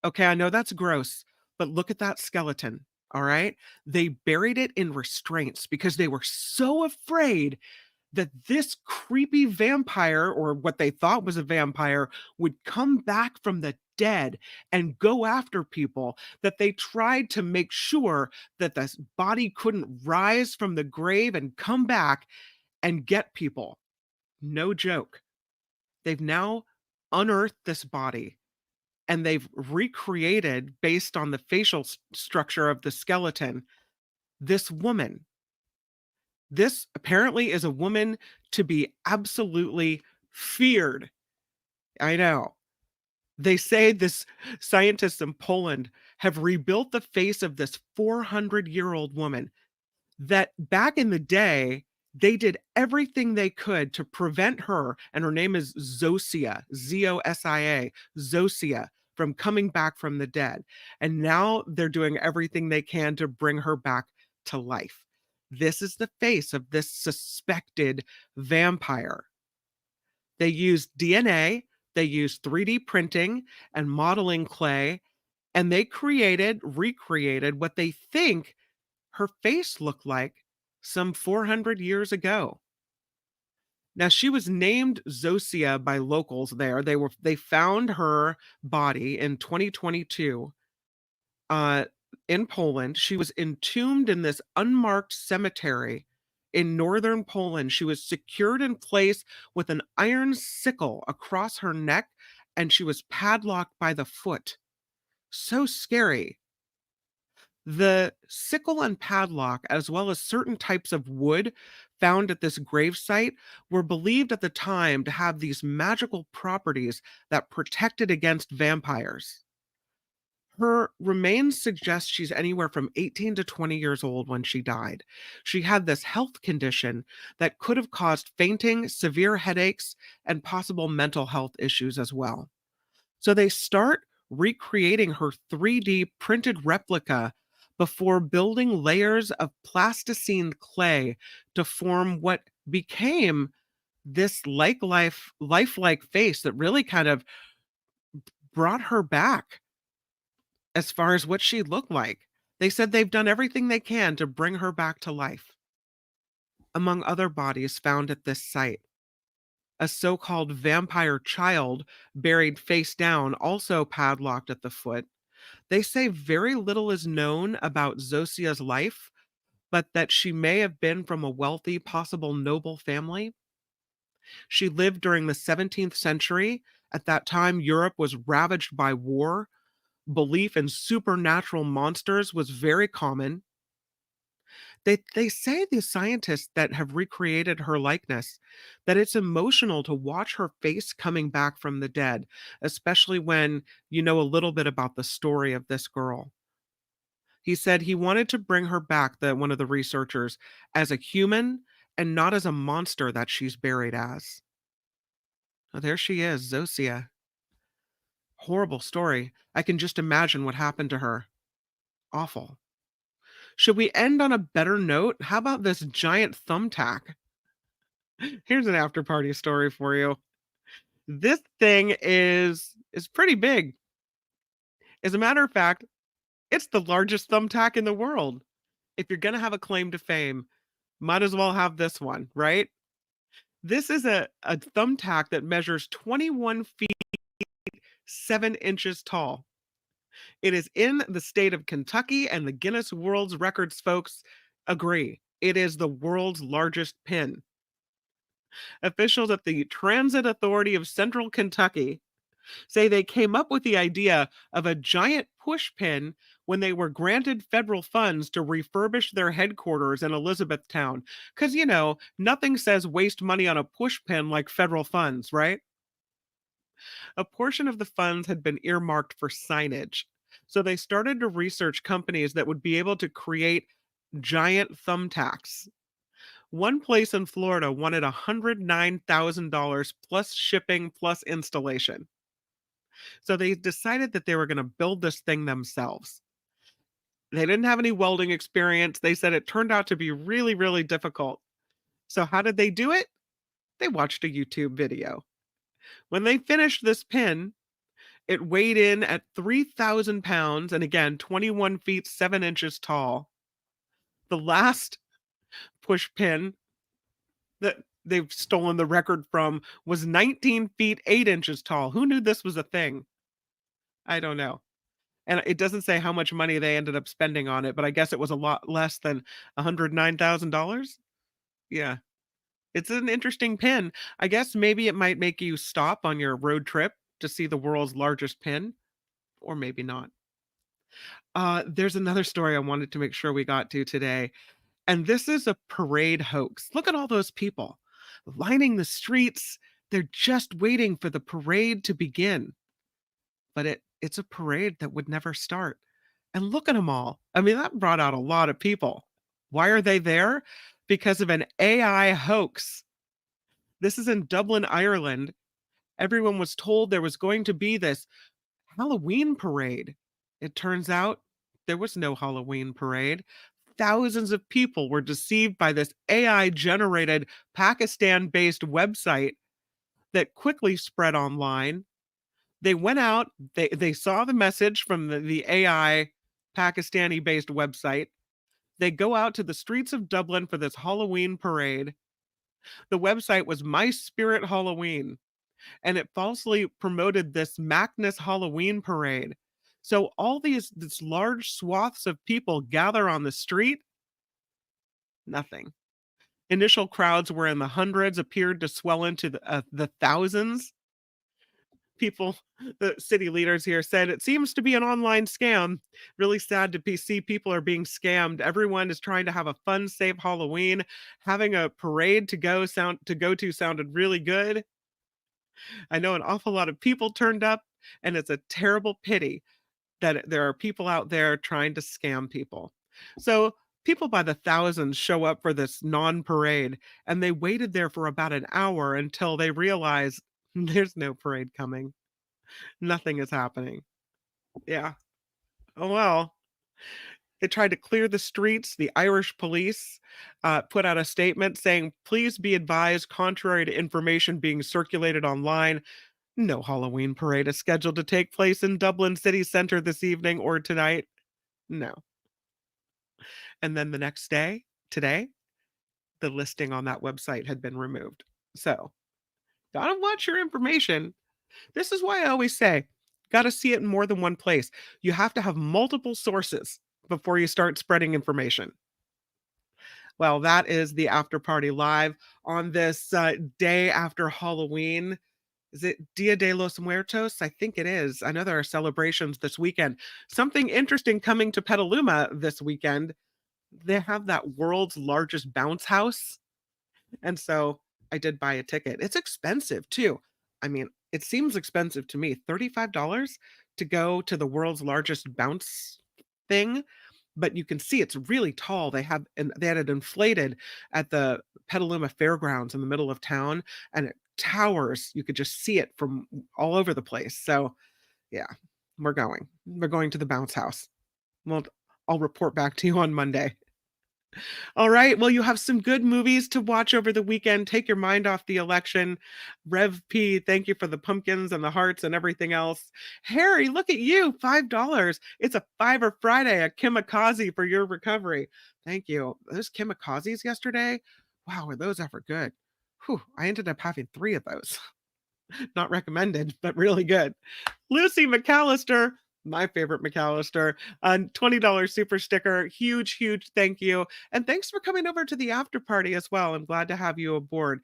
okay, I know that's gross, but look at that skeleton. All right. They buried it in restraints because they were so afraid that this creepy vampire, or what they thought was a vampire, would come back from the dead and go after people, that they tried to make sure that this body couldn't rise from the grave and come back and get people. No joke. They've now unearthed this body and they've recreated, based on the facial structure of the skeleton, this woman. This apparently is a woman to be absolutely feared. I know. They say this scientists in Poland have rebuilt the face of this 400-year-old woman that back in the day, they did everything they could to prevent her, and her name is Zosia, Zosia, Zosia, from coming back from the dead. And now they're doing everything they can to bring her back to life. This is the face of this suspected vampire. They used DNA, they used 3D printing and modeling clay, and they recreated what they think her face looked like some 400 years ago. Now she was named Zosia by locals there. They found her body in 2022 uh in Poland. She was entombed in this unmarked cemetery in northern Poland. She was secured in place with an iron sickle across her neck, and she was padlocked by the foot. So scary. The sickle and padlock, as well as certain types of wood found at this gravesite, were believed at the time to have these magical properties that protected against vampires. Her remains suggest she's anywhere from 18 to 20 years old when she died. She had this health condition that could have caused fainting, severe headaches, and possible mental health issues as well. So they start recreating her 3D printed replica before building layers of plasticine clay to form what became this lifelike face that really kind of brought her back as far as what she looked like. They said they've done everything they can to bring her back to life. Among other bodies found at this site, a so called vampire child buried face down, also padlocked at the foot. They say very little is known about Zosia's life, but that she may have been from a wealthy, possible noble family. She lived during the 17th century. At that time, Europe was ravaged by war. Belief in supernatural monsters was very common. They say, the scientists that have recreated her likeness, that it's emotional to watch her face coming back from the dead, especially when you know a little bit about the story of this girl. He said he wanted to bring her back, the one of the researchers, as a human and not as a monster that she's buried as. Oh, there she is, Zosia. Horrible story. I can just imagine what happened to her. Awful. Should we end on a better note? How about this giant thumbtack? Here's an after party story for you. This thing is pretty big. As a matter of fact, it's the largest thumbtack in the world. If you're going to have a claim to fame, might as well have this one, right? This is a thumbtack that measures 21 feet 7 inches tall. It is in the state of Kentucky, and the Guinness World Records folks agree. It is the world's largest pin. Officials at the Transit Authority of Central Kentucky say they came up with the idea of a giant push pin when they were granted federal funds to refurbish their headquarters in Elizabethtown. Because, nothing says waste money on a push pin like federal funds, right? A portion of the funds had been earmarked for signage. So they started to research companies that would be able to create giant thumbtacks. One place in Florida wanted $109,000 plus shipping plus installation. So they decided that they were going to build this thing themselves. They didn't have any welding experience. They said it turned out to be really, really difficult. So how did they do it? They watched a YouTube video. When they finished this pin, it weighed in at 3,000 pounds and again, 21 feet 7 inches tall. The last push pin that they've stolen the record from was 19 feet 8 inches tall. Who knew this was a thing? I don't know. And it doesn't say how much money they ended up spending on it, but I guess it was a lot less than $109,000. Yeah. It's an interesting pin. I guess maybe it might make you stop on your road trip to see the world's largest pin, or maybe not. There's another story I wanted to make sure we got to today, and this is a parade hoax. Look at all those people lining the streets. They're just waiting for the parade to begin. But it's a parade that would never start. And look at them all. I mean, that brought out a lot of people. Why are they there? Because of an AI hoax. This is in Dublin, Ireland. Everyone was told there was going to be this Halloween parade. It turns out there was no Halloween parade. Thousands of people were deceived by this AI generated Pakistan based website that quickly spread online. They went out, they saw the message from the AI Pakistani based website. They go out to the streets of Dublin for this Halloween parade. The website was My Spirit Halloween, and it falsely promoted this Macness Halloween parade. So all these large swaths of people gather on the street. Nothing. Initial crowds were in the hundreds, appeared to swell into the thousands. People, the city leaders here said it seems to be an online scam. Really sad to see people are being scammed. Everyone is trying to have a fun, safe Halloween. Having a parade to go to sounded really good. I know an awful lot of people turned up, and it's a terrible pity that there are people out there trying to scam people. So people by the thousands show up for this non-parade, and they waited there for about an hour until they realize there's no parade coming. Nothing is happening. Yeah. Oh well. They tried to clear the streets. The Irish police put out a statement saying, please be advised, contrary to information being circulated online, no Halloween parade is scheduled to take place in Dublin city centre this evening or tonight. No. And then the next day, today, the listing on that website had been removed. So, gotta watch your information. This is why I always say, gotta see it in more than one place. You have to have multiple sources before you start spreading information. Well, that is the after party live on this day after Halloween. Is it Dia de los Muertos? I think it is. I know there are celebrations this weekend. Something interesting coming to Petaluma this weekend. They have that world's largest bounce house. And so I did buy a ticket. It's expensive too. I mean, it seems expensive to me. $35 to go to the world's largest bounce thing, but you can see it's really tall. They had it inflated at the Petaluma Fairgrounds in the middle of town, and it towers. You could just see it from all over the place. So, yeah, we're going. We're going to the bounce house. Well, I'll report back to you on Monday. All right. Well, you have some good movies to watch over the weekend. Take your mind off the election. Rev P, thank you for the pumpkins and the hearts and everything else. Harry, look at you. $5. It's a Fiver Friday, a kamikaze for your recovery. Thank you. Those kamikazes yesterday. Wow, were those ever good? Whew, I ended up having 3 of those. Not recommended, but really good. Lucy McAllister, my favorite McAllister, a $20 super sticker. Huge, huge thank you. And thanks for coming over to the after party as well. I'm glad to have you aboard.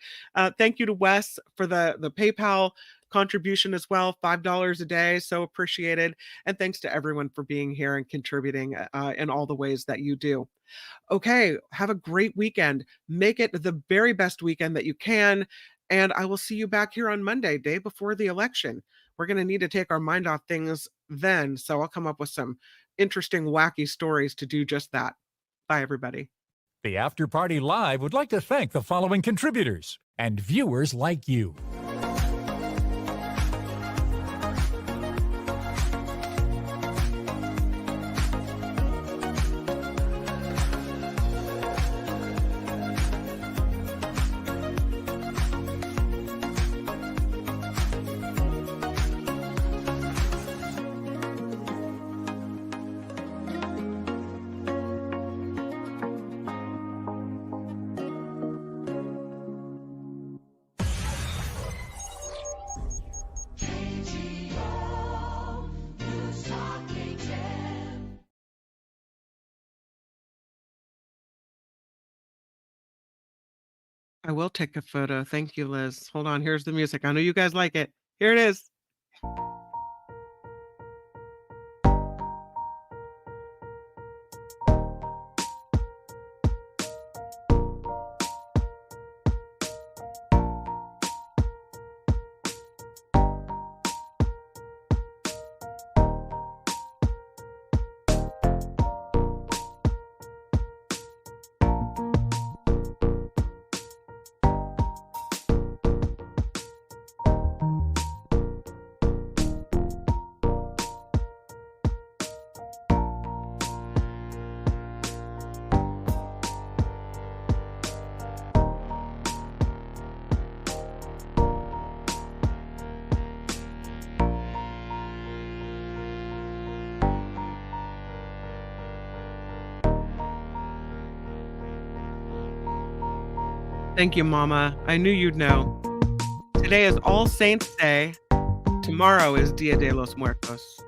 Thank you to Wes for the PayPal contribution as well, $5 a day. So appreciated. And thanks to everyone for being here and contributing in all the ways that you do. Okay, have a great weekend. Make it the very best weekend that you can. And I will see you back here on Monday, day before the election. We're going to need to take our mind off things then. So I'll come up with some interesting, wacky stories to do just that. Bye, everybody. The After Party Live would like to thank the following contributors and viewers like you. I will take a photo. Thank you, Liz. Hold on. Here's the music. I know you guys like it. Here it is. Thank you, Mama. I knew you'd know. Today is All Saints Day. Tomorrow is Dia de los Muertos.